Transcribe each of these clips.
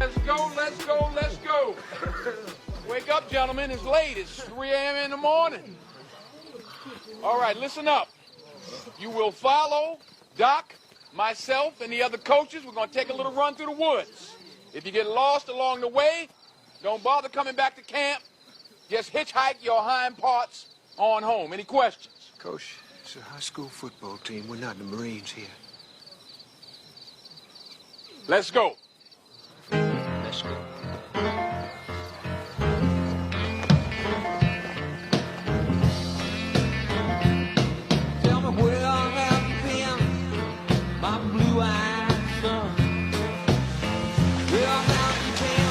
Let's go. Wake up, gentlemen. It's late. It's 3 a.m. in the morning. All right, listen up. You will follow Doc, myself, and the other coaches. We're going to take a little run through the woods. If you get lost along the way, don't bother coming back to camp. Just hitchhike your hind parts on home. Any questions? Coach, it's a high school football team. We're not the Marines here. Let's go. Let's go. Tell me where have you been, my blue-eyed son? Where have you been,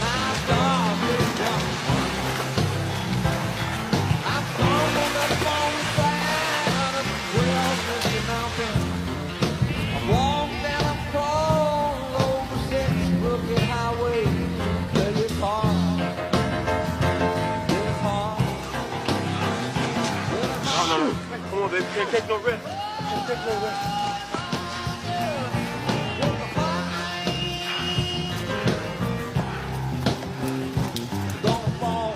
my darling one? I stumbled up on the side of the Well Mountain. I walked and I crawled over six crooked highways. But it's hard. It's hard. No. Come on, baby. Can't take no risk. Can't take no risk. Gonna fall.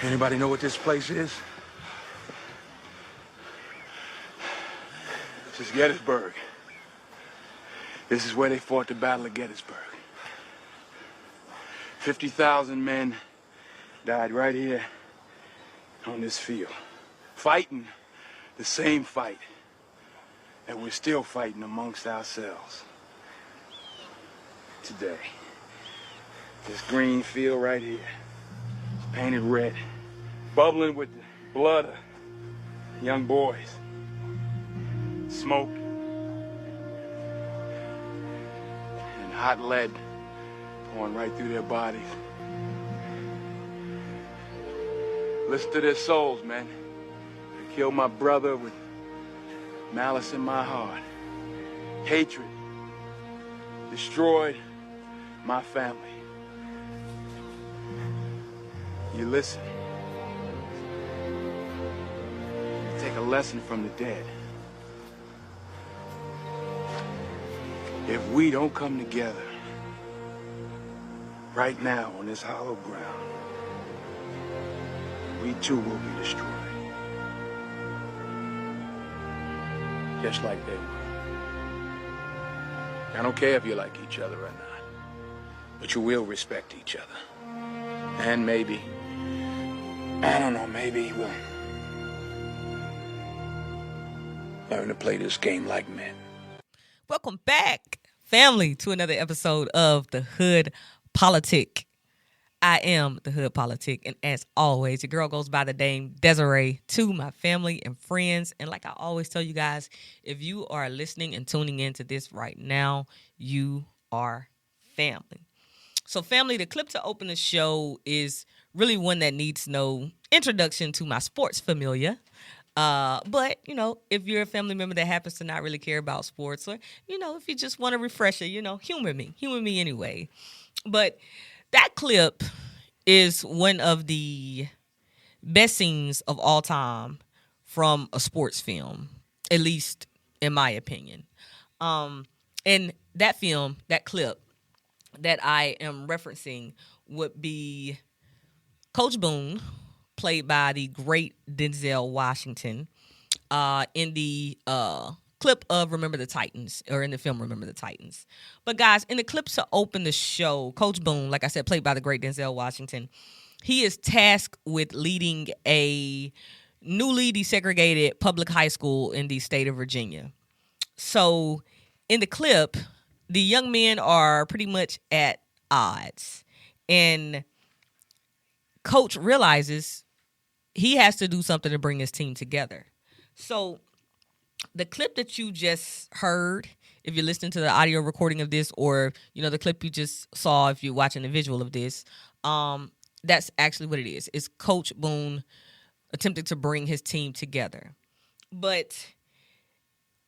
Anybody know what this place is? This is Gettysburg. This is where they fought the Battle of Gettysburg. 50,000 men died right here on this field, fighting the same fight that we're still fighting amongst ourselves today. This green field right here, painted red, bubbling with the blood of young boys, smoke and hot lead pouring right through their bodies. Listen to their souls, man. I killed my brother with malice in my heart, hatred, destroyed my family. You listen. You take a lesson from the dead. If we don't come together right now on this hollow ground, we too will be destroyed. Just like they were. I don't care if you like each other or not, but you will respect each other. And maybe, I don't know, maybe we'll learn to play this game like men. Welcome back, family, to another episode of The Hood Politic. I am The Hood Politic, and as always, your girl goes by the name Desiree to my family and friends. And like I always tell you guys, if you are listening and tuning into this right now, you are family. So family, the clip to open the show is really one that needs no introduction to my sports familia. But, you know, if you're a family member that happens to not really care about sports, or, you know, if you just want a refresher, you know, humor me anyway. But that clip is one of the best scenes of all time from a sports film, at least in my opinion. And that film, that clip that I am referencing would be Coach Boone, played by the great Denzel Washington, in the clip of Remember the Titans, or in the film Remember the Titans. But guys, in the clips to open the show, Coach Boone, like I said, played by the great Denzel Washington, he is tasked with leading a newly desegregated public high school in the state of Virginia. So in the clip, the young men are pretty much at odds. And Coach realizes he has to do something to bring his team together. So the clip that you just heard, if you're listening to the audio recording of this, or, you know, the clip you just saw if you're watching the visual of this, that's actually what it is. It's Coach Boone attempting to bring his team together. But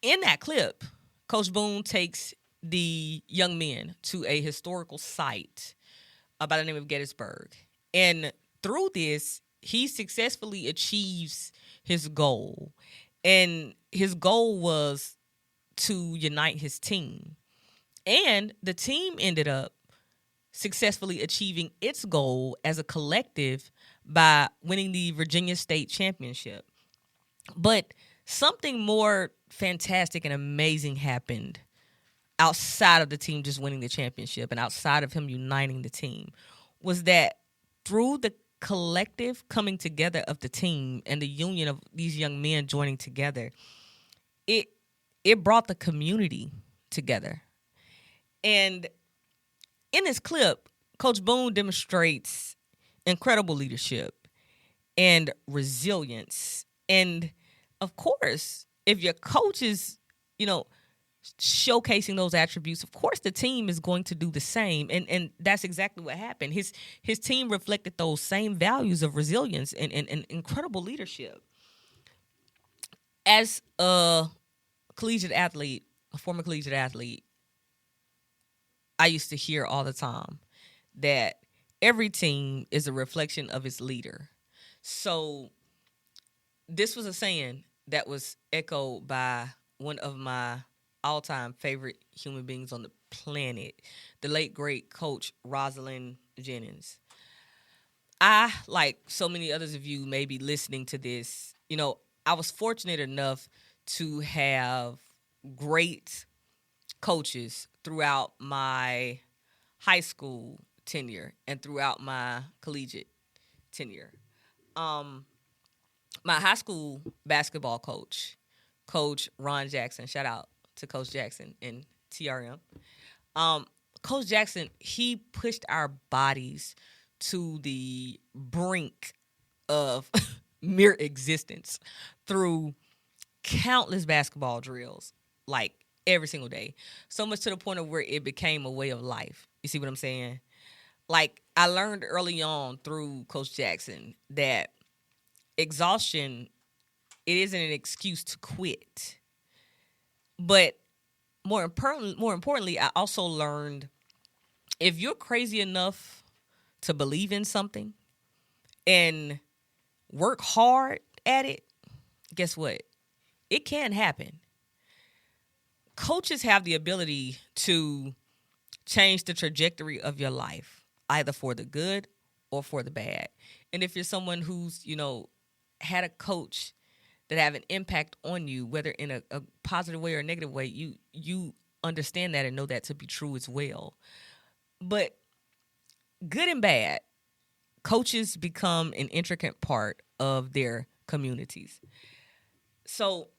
in that clip, Coach Boone takes the young men to a historical site by the name of Gettysburg. And through this, he successfully achieves his goal. And his goal was to unite his team. And the team ended up successfully achieving its goal as a collective by winning the Virginia State Championship. But something more fantastic and amazing happened outside of the team just winning the championship and outside of him uniting the team, was that through the collective coming together of the team and the union of these young men joining together, it brought the community together. And in this clip, Coach Boone demonstrates incredible leadership and resilience. And of course, if your coach is, showcasing those attributes, of course the team is going to do the same. And that's exactly what happened. His team reflected those same values of resilience and incredible leadership. As a former collegiate athlete, I used to hear all the time that every team is a reflection of its leader. So this was a saying that was echoed by one of my all-time favorite human beings on the planet, the late, great Coach Rosalind Jennings. I, like so many others of you may be listening to this, I was fortunate enough to have great coaches throughout my high school tenure and throughout my collegiate tenure. My high school basketball coach, Coach Ron Jackson, shout out to Coach Jackson and TRM. Coach Jackson, he pushed our bodies to the brink of mere existence through countless basketball drills, like every single day. So much to the point of where it became a way of life. You see what I'm saying? Like, I learned early on through Coach Jackson that exhaustion, it isn't an excuse to quit. But more importantly, I also learned if you're crazy enough to believe in something and work hard at it, guess what? It can happen. Coaches have the ability to change the trajectory of your life, either for the good or for the bad. And if you're someone who's, had a coach that have an impact on you, whether in a positive way or a negative way, you understand that and know that to be true as well. But good and bad, coaches become an intricate part of their communities. So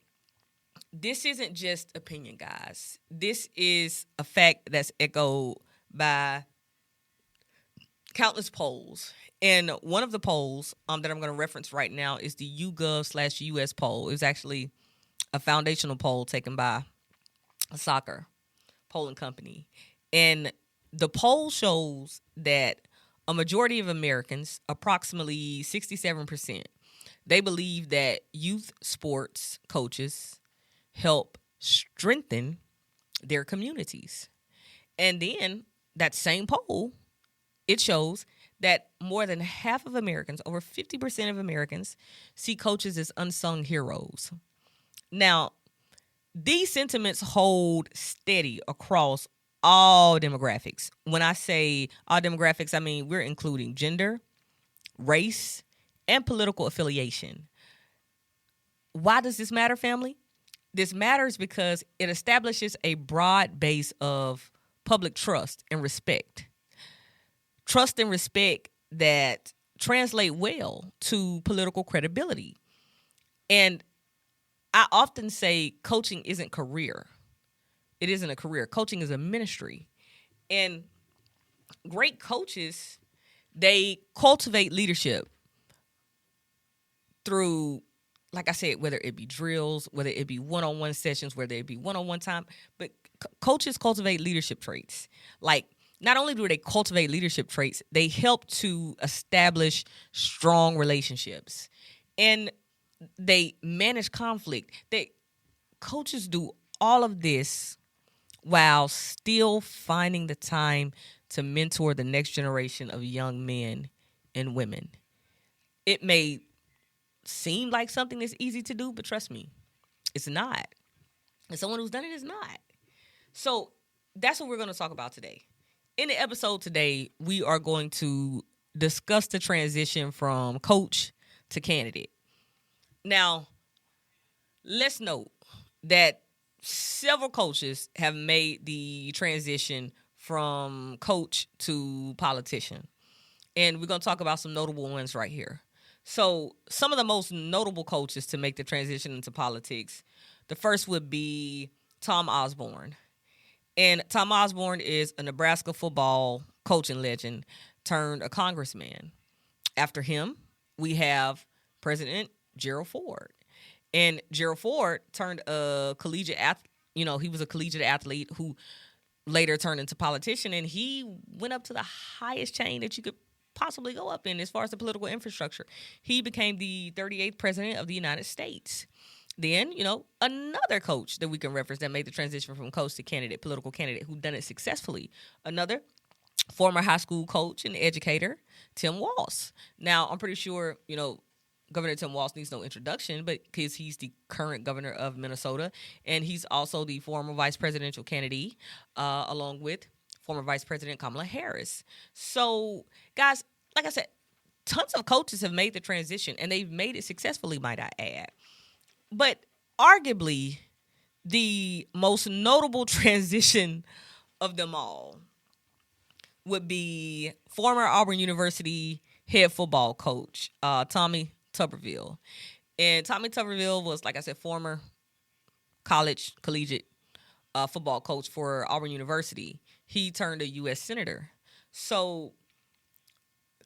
this isn't just opinion, guys. This is a fact that's echoed by countless polls. And one of the polls that I'm going to reference right now is the YouGov/US poll. It was actually a foundational poll taken by a soccer polling company. And the poll shows that a majority of Americans, approximately 67%, they believe that youth sports coaches help strengthen their communities. And then that same poll, it shows that more than half of Americans, over 50% of Americans, see coaches as unsung heroes. Now, these sentiments hold steady across all demographics. When I say all demographics, I mean we're including gender, race, and political affiliation. Why does this matter, family? This matters because it establishes a broad base of public trust and respect. Trust and respect that translate well to political credibility. And I often say coaching isn't career. It isn't a career. Coaching is a ministry. And great coaches, they cultivate leadership through, like I said, whether it be drills, whether it be one-on-one sessions, whether it be one-on-one time. But coaches cultivate leadership traits. Like, not only do they cultivate leadership traits, they help to establish strong relationships. And they manage conflict. Coaches do all of this while still finding the time to mentor the next generation of young men and women. It may seem like something that's easy to do, but trust me, It's not. And someone who's done it is not. So that's what we're going to talk about today. In the episode today, we are going to discuss the transition from coach to candidate. Now, let's note that several coaches have made the transition from coach to politician. And we're going to talk about some notable ones right here. So some of the most notable coaches to make the transition into politics, the first would be Tom Osborne. And Tom Osborne is a Nebraska football coaching legend turned a congressman. After him, we have President Gerald Ford. And Gerald Ford turned a collegiate athlete. You know, he was a collegiate athlete who later turned into politician, and he went up to the highest chain that you could possibly go up in as far as the political infrastructure. He became the 38th president of the United States. Then, you know, another coach that we can reference that made the transition from coach to candidate, political candidate, who done it successfully. Another former high school coach and educator, Tim Walz. Now, I'm pretty sure, you know, Governor Tim Walz needs no introduction, but because he's the current governor of Minnesota, and he's also the former vice presidential candidate, along with former Vice President Kamala Harris. So, guys, like I said, tons of coaches have made the transition, and they've made it successfully, might I add. But arguably, the most notable transition of them all would be former Auburn University head football coach, Tommy Tuberville. And Tommy Tuberville was, like I said, former collegiate football coach for Auburn University. He turned a U.S. senator. So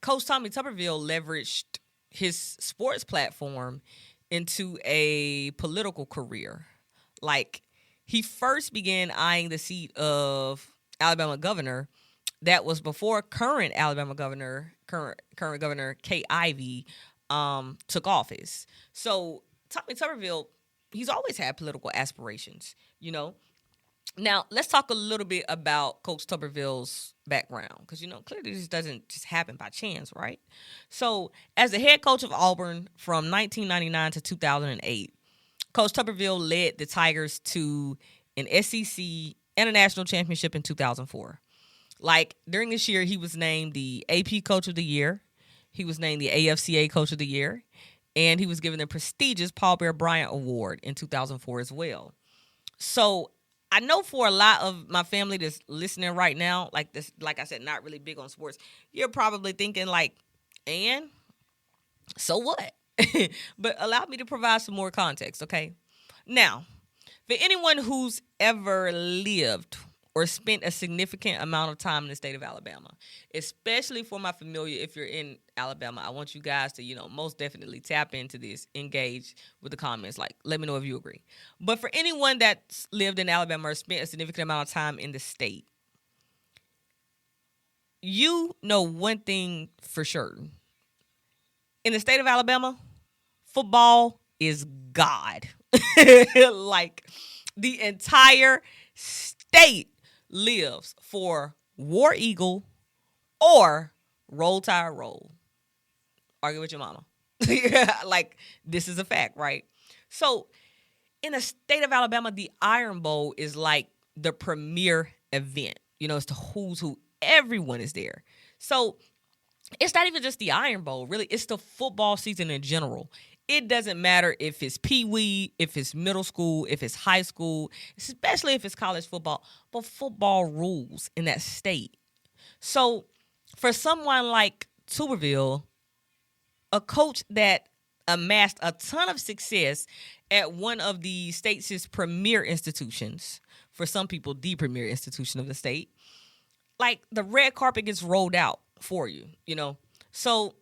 Coach Tommy Tuberville leveraged his sports platform into a political career. Like, he first began eyeing the seat of Alabama governor. That was before current governor Kay Ivey took office. So Tommy Tuberville, he's always had political aspirations, you know. Now, let's talk a little bit about Coach Tuberville's background, because, you know, clearly this doesn't just happen by chance, right? So, as the head coach of Auburn from 1999 to 2008, Coach Tuberville led the Tigers to an SEC and a national championship in 2004. Like, during this year, he was named the AP Coach of the Year. He was named the AFCA Coach of the Year. And he was given the prestigious Paul Bear Bryant Award in 2004 as well. So, I know for a lot of my family that's listening right now, like this, like I said, not really big on sports, you're probably thinking like, and so what? But allow me to provide some more context, okay? Now, for anyone who's ever lived or spent a significant amount of time in the state of Alabama, especially for my familiar, if you're in Alabama, I want you guys to, you know, most definitely tap into this, engage with the comments, like, let me know if you agree. But for anyone that's lived in Alabama or spent a significant amount of time in the state, you know one thing for sure. In the state of Alabama, football is God. Like, the entire state lives for War Eagle or Roll Tide Roll. Argue with your mama. Like, this is a fact, right? So, in the state of Alabama, the Iron Bowl is like the premier event. You know, it's the who's who. Everyone is there. So, it's not even just the Iron Bowl, really. It's the football season in general. It doesn't matter if it's peewee, if it's middle school, if it's high school, especially if it's college football. But football rules in that state. So for someone like Tuberville, a coach that amassed a ton of success at one of the state's premier institutions, for some people, the premier institution of the state, like, the red carpet gets rolled out for you, you know. So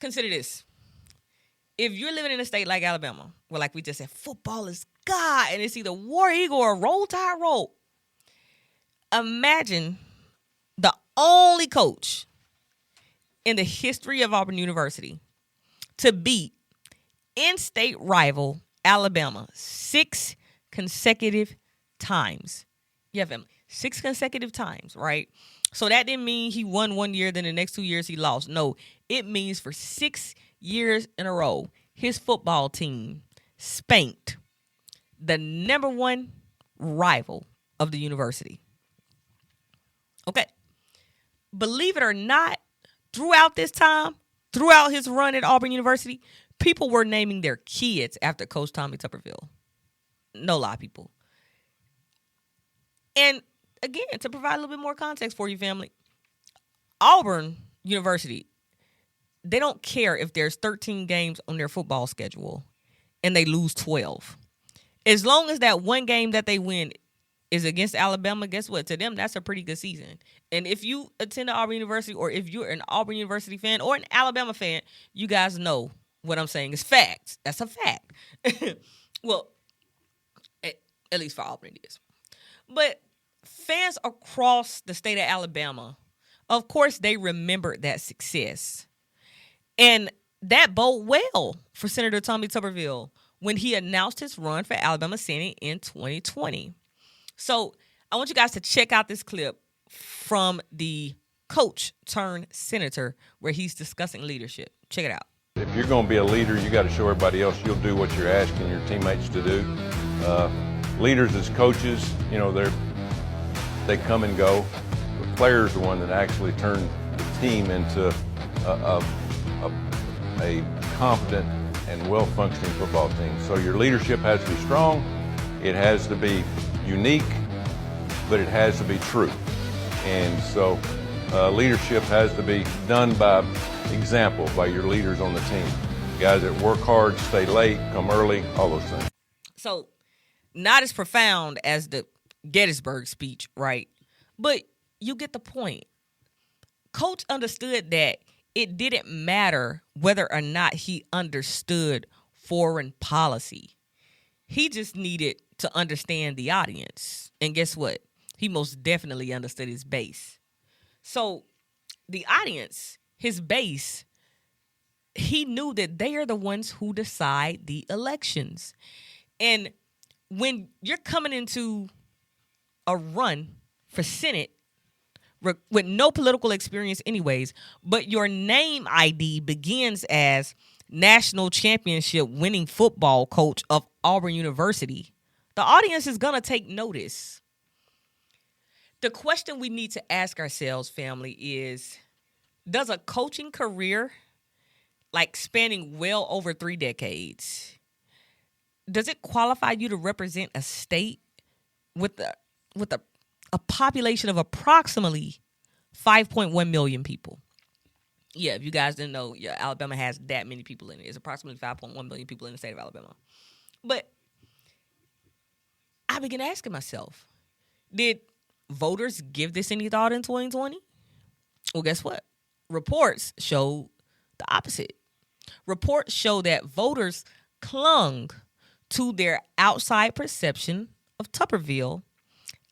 consider this. If you're living in a state like Alabama, where, like we just said, football is God, and it's either War Eagle or Roll Tide Roll, imagine the only coach in the history of Auburn University to beat in-state rival Alabama 6 consecutive times. You have him 6 consecutive times, right? So that didn't mean he won one year, then the next 2 years he lost. No, it means for 6 years in a row, his football team spanked the number one rival of the university. Okay. Believe it or not, throughout this time, throughout his run at Auburn University, people were naming their kids after Coach Tommy Tuberville. No lie, people. And again, to provide a little bit more context for you, family, Auburn University, they don't care if there's 13 games on their football schedule and they lose 12. As long as that one game that they win is against Alabama, guess what? To them, that's a pretty good season. And if you attend Auburn University, or if you're an Auburn University fan or an Alabama fan, you guys know what I'm saying is facts. That's a fact. Well, at least for Auburn it is. But fans across the state of Alabama, of course, they remembered that success. And that bode well for Senator Tommy Tuberville when he announced his run for Alabama Senate in 2020. So I want you guys to check out this clip from the coach turned senator where he's discussing leadership. Check it out. If you're going to be a leader, you got to show everybody else you'll do what you're asking your teammates to do. Leaders as coaches, you know, they come and go. The player's the one that actually turned the team into a competent and well-functioning football team. So your leadership has to be strong. It has to be unique, but it has to be true. And so leadership has to be done by example, by your leaders on the team. Guys that work hard, stay late, come early, all those things. So not as profound as the Gettysburg speech, right? But you get the point. Coach understood that it didn't matter whether or not he understood foreign policy. He just needed to understand the audience. And guess what? He most definitely understood his base. So the audience, his base, he knew that they are the ones who decide the elections. And when you're coming into a run for Senate with no political experience anyways, but your name ID begins as national championship winning football coach of Auburn University, the audience is going to take notice. The question we need to ask ourselves, family, is, does a coaching career, like spanning well over 3 decades, does it qualify you to represent a state with a population of approximately 5.1 million people? Yeah, if you guys didn't know, yeah, Alabama has that many people in it. It's approximately 5.1 million people in the state of Alabama. But I began asking myself, did voters give this any thought in 2020? Well, guess what? Reports show the opposite. Reports show that voters clung to their outside perception of Tuberville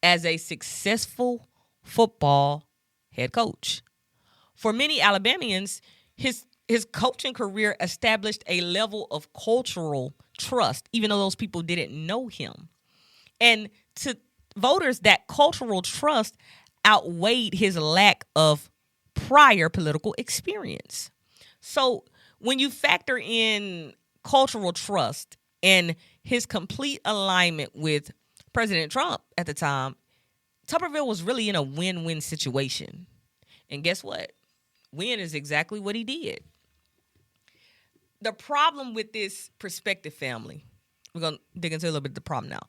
as a successful football head coach. For many Alabamians, his coaching career established a level of cultural trust, even though those people didn't know him. And to voters, that cultural trust outweighed his lack of prior political experience. So when you factor in cultural trust and his complete alignment with President Trump at the time, Tuberville was really in a win-win situation. And guess what? Win is exactly what he did. The problem with this perspective, family, we're going to dig into a little bit of the problem now.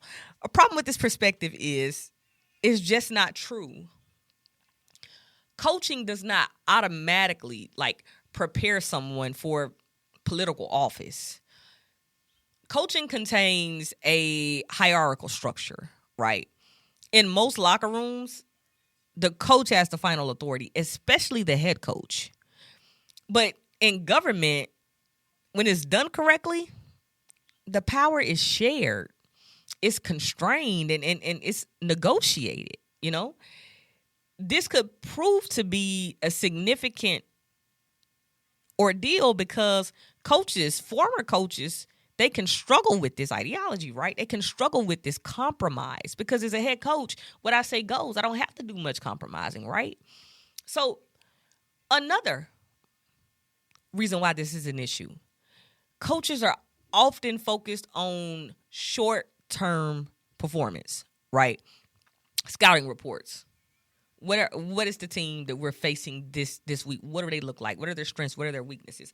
A problem with this perspective is just not true. Coaching does not automatically, prepare someone for political office. Coaching contains a hierarchical structure, right? In most locker rooms, the coach has the final authority, especially the head coach. But in government, when it's done correctly, the power is shared. It's constrained and it's negotiated, you know? This could prove to be a significant ordeal because coaches, former coaches, they can struggle with this ideology, right? They can struggle with this compromise because as a head coach, what I say goes. I don't have to do much compromising, right? So another reason why this is an issue, coaches are often focused on short-term performance, right? Scouting reports. What is the team that we're facing this week? What do they look like? What are their strengths? What are their weaknesses?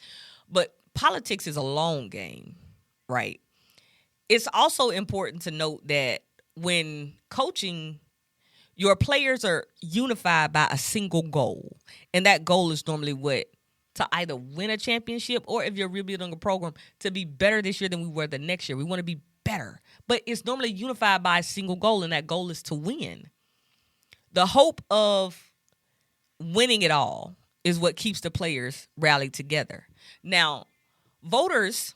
But politics is a long game, right? It's also important to note that when coaching, your players are unified by a single goal. And that goal is normally what? To either win a championship, or if you're rebuilding a program, to be better this year than we were the next year. We want to be better. But it's normally unified by a single goal, and that goal is to win. The hope of winning it all is what keeps the players rallied together. Now, voters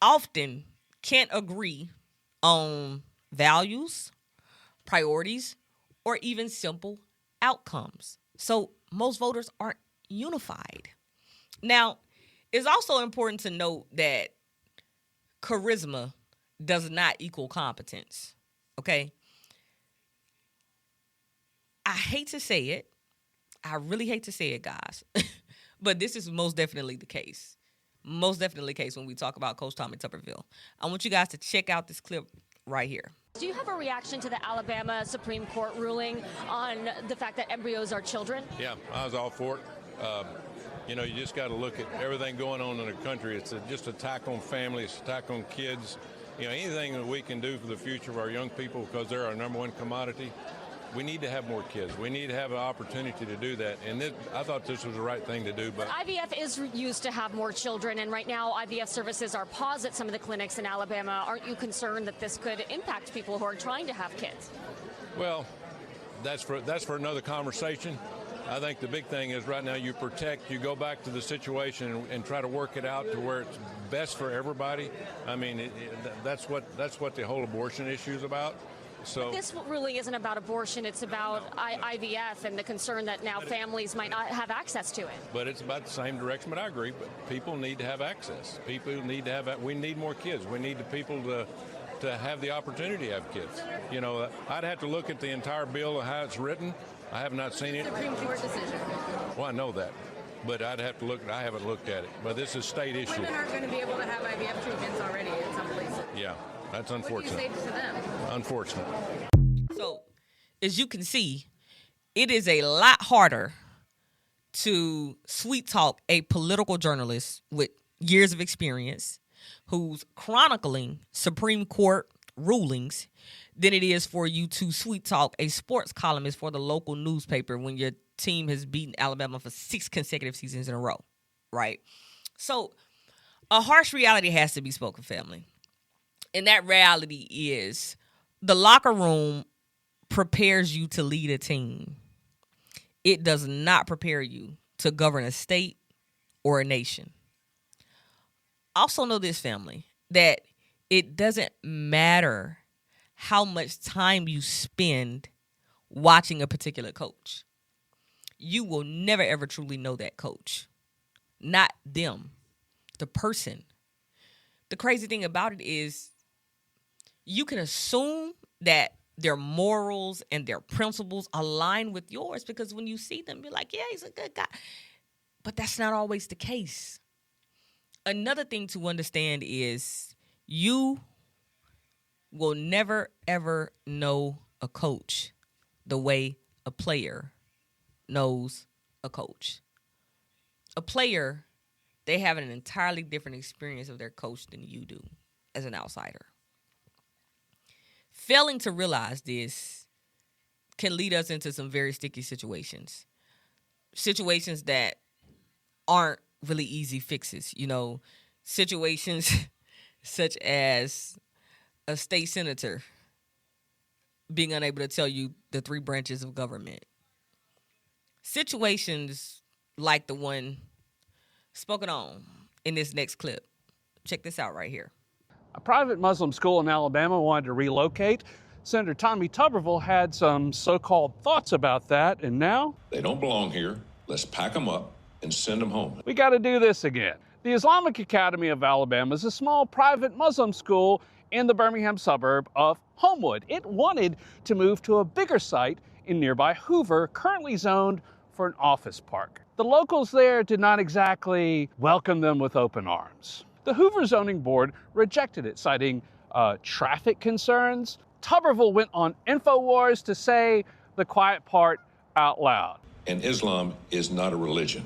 often can't agree on values, priorities, or even simple outcomes. So most voters aren't unified. Now, it's also important to note that charisma does not equal competence, okay? I hate to say it. I really hate to say it, guys. But this is most definitely the case. Most definitely the case when we talk about Coach Tommy Tuberville. I want you guys to check out this clip right here. Do you have a reaction to the Alabama Supreme Court ruling on the fact that embryos are children? Yeah, I was all for it. You just got to look at everything going on in the country. It's just an attack on families, attack on kids. Anything that we can do for the future of our young people, because they're our number one commodity. We need to have more kids. We need to have an opportunity to do that. And I thought this was the right thing to do. But IVF is used to have more children, and right now IVF services are paused at some of the clinics in Alabama. Aren't you concerned that this could impact people who are trying to have kids? Well, that's for another conversation. I think the big thing is right now you go back to the situation and try to work it out to where it's best for everybody. I mean, that's what the whole abortion issue is about. So but this really isn't about abortion. It's about IVF and the concern that now families might not have access to it. But it's about the same direction. But I agree. But people need to have access. People need to have. We need more kids. We need the people to have the opportunity to have kids. I'd have to look at the entire bill and how it's written. I have not seen it. Supreme Court decision. Well, I know that. But I'd have to look. I haven't looked at it. But this is state issue. Women aren't going to be able to have IVF treatments already in some places. Yeah. That's unfortunate. What do you say to them? Unfortunate. So, as you can see, it is a lot harder to sweet talk a political journalist with years of experience who's chronicling Supreme Court rulings than it is for you to sweet talk a sports columnist for the local newspaper when your team has beaten Alabama for 6 consecutive seasons in a row, right? So, a harsh reality has to be spoken, family. And that reality is the locker room prepares you to lead a team. It does not prepare you to govern a state or a nation. Also know this, family, that it doesn't matter how much time you spend watching a particular coach. You will never, ever truly know that coach. Not them, the person. The crazy thing about it is you can assume that their morals and their principles align with yours because when you see them, you're like, yeah, he's a good guy. But that's not always the case. Another thing to understand is you will never, ever know a coach the way a player knows a coach. A player, they have an entirely different experience of their coach than you do as an outsider. Failing to realize this can lead us into some very sticky situations. Situations that aren't really easy fixes. Situations such as a state senator being unable to tell you the 3 branches of government. Situations like the one spoken on in this next clip. Check this out right here. A private Muslim school in Alabama wanted to relocate. Senator Tommy Tuberville had some so-called thoughts about that, and now they don't belong here. Let's pack them up and send them home. We got to do this again. The Islamic Academy of Alabama is a small private Muslim school in the Birmingham suburb of Homewood. It wanted to move to a bigger site in nearby Hoover, currently zoned for an office park. The locals there did not exactly welcome them with open arms. The Hoover Zoning Board rejected it, citing traffic concerns. Tuberville went on InfoWars to say the quiet part out loud. And Islam is not a religion.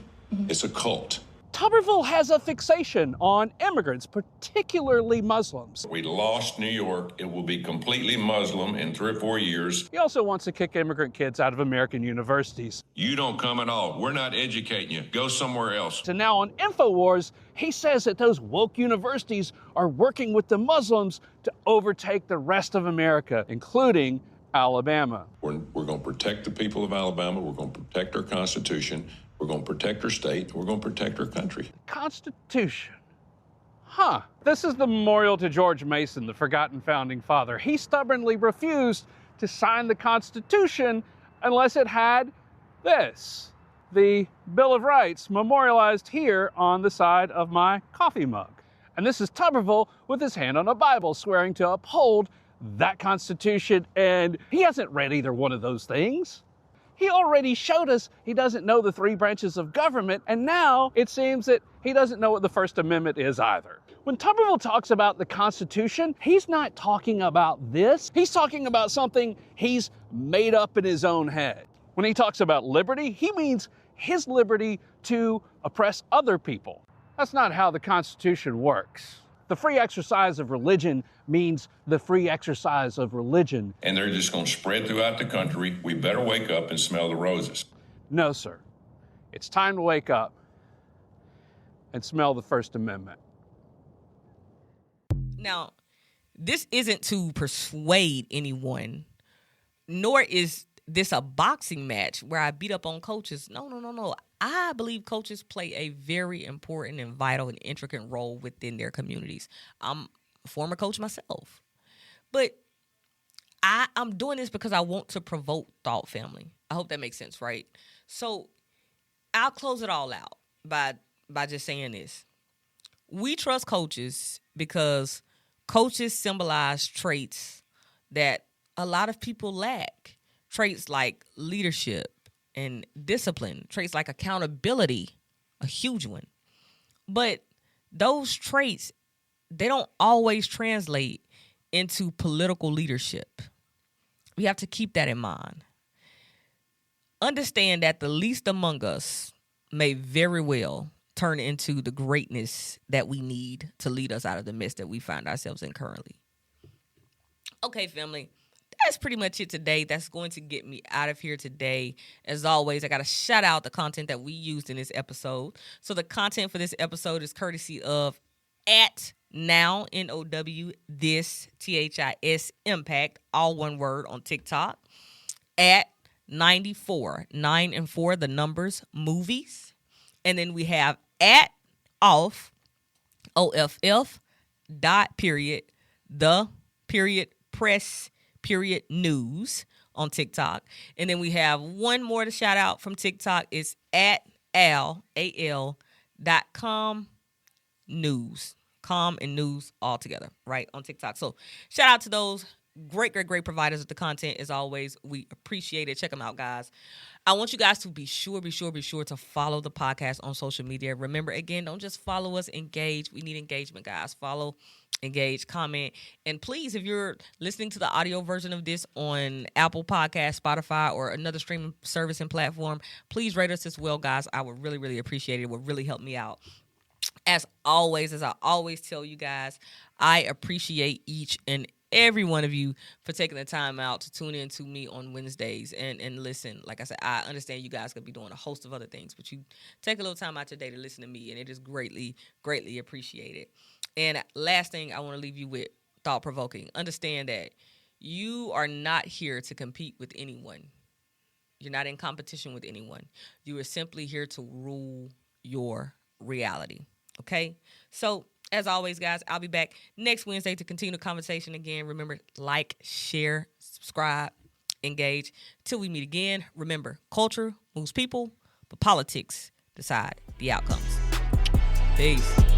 It's a cult. Tuberville has a fixation on immigrants, particularly Muslims. We lost New York. It will be completely Muslim in 3 or 4 years. He also wants to kick immigrant kids out of American universities. You don't come at all. We're not educating you. Go somewhere else. And now on InfoWars, he says that those woke universities are working with the Muslims to overtake the rest of America, including Alabama. We're going to protect the people of Alabama. We're going to protect our Constitution. We're going to protect our state. We're going to protect our country. Constitution. Huh. This is the memorial to George Mason, the forgotten founding father. He stubbornly refused to sign the Constitution unless it had this, the Bill of Rights, memorialized here on the side of my coffee mug. And this is Tuberville with his hand on a Bible, swearing to uphold that Constitution, and he hasn't read either one of those things. He already showed us he doesn't know the 3 branches of government, and now it seems that he doesn't know what the First Amendment is either. When Tuberville talks about the Constitution, he's not talking about this. He's talking about something he's made up in his own head. When he talks about liberty, he means his liberty to oppress other people. That's not how the Constitution works. The free exercise of religion means the free exercise of religion. And they're just going to spread throughout the country. We better wake up and smell the roses. No, sir. It's time to wake up and smell the First Amendment. Now, this isn't to persuade anyone, nor is this a boxing match where I beat up on coaches. No. I believe coaches play a very important and vital and intricate role within their communities. I'm a former coach myself. But I'm doing this because I want to provoke thought, family. I hope that makes sense, right? So I'll close it all out by just saying this. We trust coaches because coaches symbolize traits that a lot of people lack. Traits like leadership and discipline, traits like accountability, a huge one. But those traits, they don't always translate into political leadership. We have to keep that in mind. Understand that the least among us may very well turn into the greatness that we need to lead us out of the mess that we find ourselves in currently. Okay, family. That's pretty much it today. That's going to get me out of here today. As always, I got to shout out the content that we used in this episode. So the content for this episode is courtesy of @now, NOW, this, THIS, impact, all one word on TikTok, @94, 9 and 4, the numbers, movies. And then we have @off, OFF, dot, period, the, period, press, period, news on TikTok. And then we have one more to shout out from TikTok. It's @al, AL.com news. Com and news all together, right, on TikTok. So shout out to those great providers of the content. As always, we appreciate it. Check them out, guys. I want you guys to be sure to follow the podcast on social media. Remember, again, don't just follow us, engage. We need engagement, guys. Follow, engage, comment. And please, if you're listening to the audio version of this on Apple Podcasts, Spotify, or another streaming service and platform, please rate us as well, guys. I would really appreciate it. It would really help me out. As always, as I always tell you guys, I appreciate each and every one of you for taking the time out to tune in to me on Wednesdays and listen. Like I said, I understand you guys could be doing a host of other things, but you take a little time out today to listen to me, and it is greatly appreciated. And last thing I want to leave you with, thought-provoking. Understand that you are not here to compete with anyone. You're not in competition with anyone. You are simply here to rule your reality. Okay? So, as always, guys, I'll be back next Wednesday to continue the conversation again. Remember, like, share, subscribe, engage. Till we meet again, remember, culture moves people, but politics decide the outcomes. Peace.